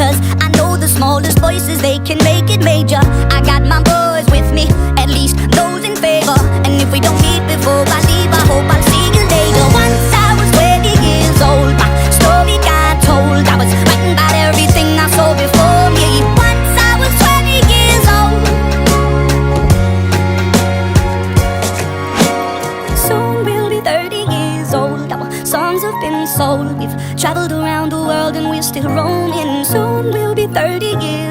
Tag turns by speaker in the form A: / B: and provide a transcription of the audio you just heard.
A: 'cause I know the smallest voices, they can make it major. I got my boys with me, at least those in favor. And if we don't meet before I leave, I hope I'll see you later. Once I was 20 years old, my story got told. I was writing about everything I saw before me. Once I was 20 years old. Soon we'll be 30 years old. Our songs have been sold. We've traveled around the world and we're still roaming. Soon we'll be 30 years